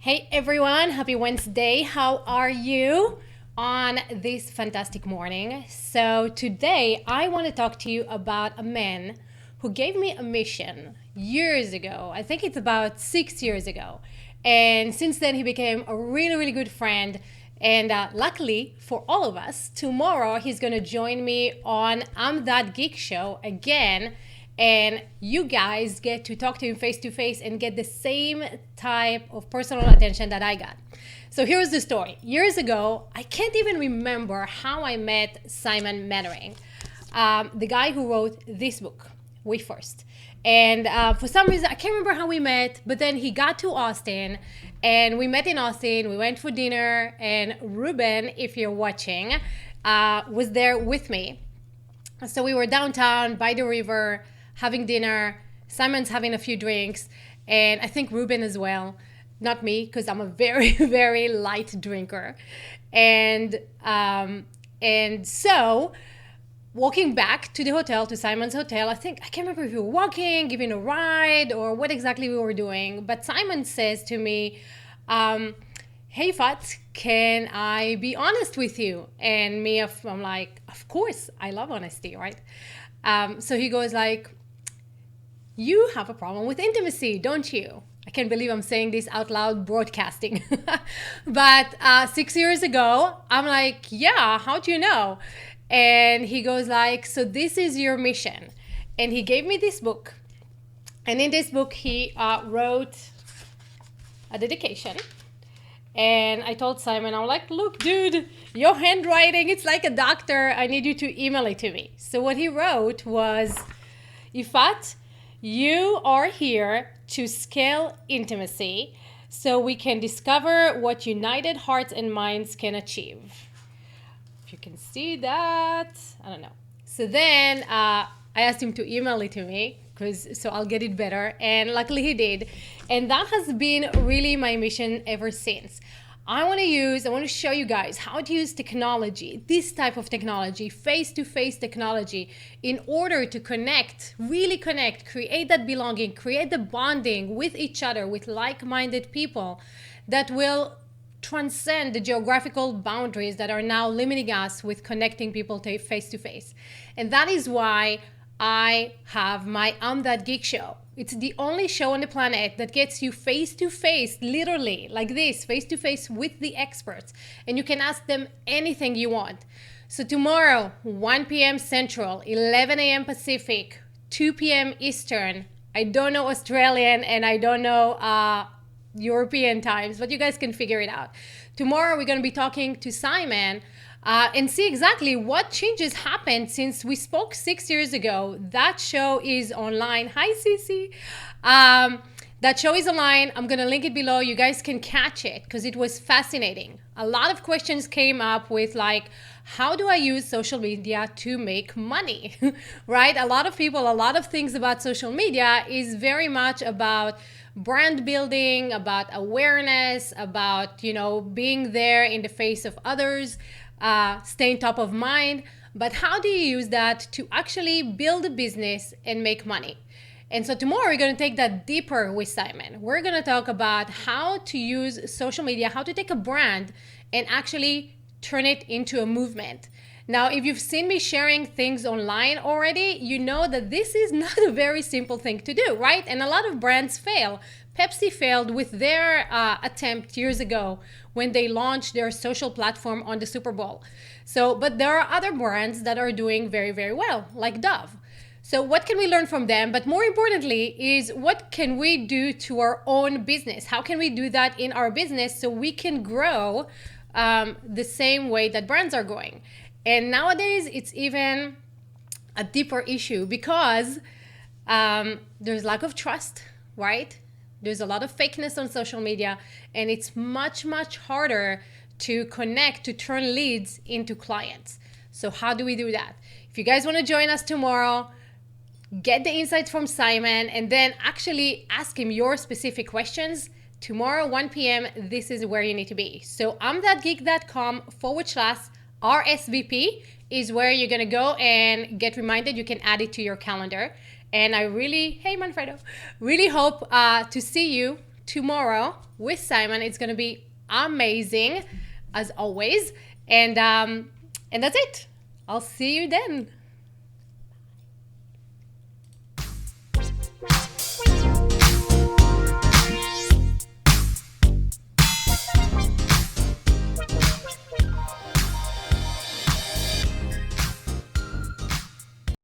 Hey everyone, happy Wednesday. How are you on this fantastic morning? So, today I want to talk to you about a man who gave me a mission years ago. I think it's about 6 years ago. And since then, he became a really, really good friend. And luckily for all of us, tomorrow he's going to join me on I'm That Geek show again, and you guys get to talk to him face to face and get the same type of personal attention that I got. So here's the story. Years ago, I can't even remember how I met Simon Mainwaring, the guy who wrote this book, We First. And for some reason, I can't remember how we met, but then he got to Austin and we met in Austin. We went for dinner, and Ruben, if you're watching, was there with me. So we were downtown by the river having dinner. Simon's having a few drinks, and I think Ruben as well. Not me, because I'm a very, very light drinker. And so walking back to the hotel, to Simon's hotel, I can't remember if we were walking, giving a ride, or what exactly we were doing. But Simon says to me, hey Fat, can I be honest with you? And me, I'm like, of course, I love honesty, right? So he goes like, you have a problem with intimacy, don't you? I can't believe I'm saying this out loud broadcasting. But 6 years ago, I'm like, yeah, how do you know? And he goes like, so this is your mission. And he gave me this book. And in this book, he wrote a dedication. And I told Simon, I'm like, look, dude, your handwriting, it's like a doctor. I need you to email it to me. So what he wrote was, Ifat, you are here to scale intimacy so we can discover what united hearts and minds can achieve. If you can see that, I don't know. So then I asked him to email it to me, so I'll get it better. And luckily he did. And that has been really my mission ever since. I want to show you guys how to use technology, this type of technology, face-to-face technology, in order to connect, really connect, create that belonging, create the bonding with each other, with like-minded people that will transcend the geographical boundaries that are now limiting us with connecting people to face-to-face. And that is why I have my I'm That Geek show. It's the only show on the planet that gets you face to face, literally, like this, face to face with the experts. And you can ask them anything you want. So tomorrow, 1 p.m. Central, 11 a.m. Pacific, 2 p.m. Eastern. I don't know Australian and I don't know European times, but you guys can figure it out. Tomorrow, we're going to be talking to Simon and see exactly what changes happened since we spoke 6 years ago. That show is online. Hi, Cece. That show is online. I'm going to link it below. You guys can catch it because it was fascinating. A lot of questions came up with like, how do I use social media to make money, right? A lot of things about social media is very much about brand building, about awareness, about, being there in the face of others, staying top of mind. But how do you use that to actually build a business and make money? And so tomorrow we're going to take that deeper with Simon. We're going to talk about how to use social media, how to take a brand and actually turn it into a movement. Now, if you've seen me sharing things online already, you know that this is not a very simple thing to do, right? And a lot of brands fail. Pepsi failed with their attempt years ago when they launched their social platform on the Super Bowl. But there are other brands that are doing very, very well, like Dove. So what can we learn from them? But more importantly is, what can we do to our own business? How can we do that in our business so we can grow the same way that brands are growing? And nowadays, it's even a deeper issue because there's lack of trust, right? There's a lot of fakeness on social media, and it's much, much harder to connect, to turn leads into clients. So how do we do that? If you guys want to join us tomorrow, get the insights from Simon, and then actually ask him your specific questions. Tomorrow, 1 p.m., this is where you need to be. So imthatgeek.com/RSVP is where you're going to go and get reminded. You can add it to your calendar. And I really, hey Manfredo, really hope to see you tomorrow with Simon. It's going to be amazing, as always. And that's it. I'll see you then.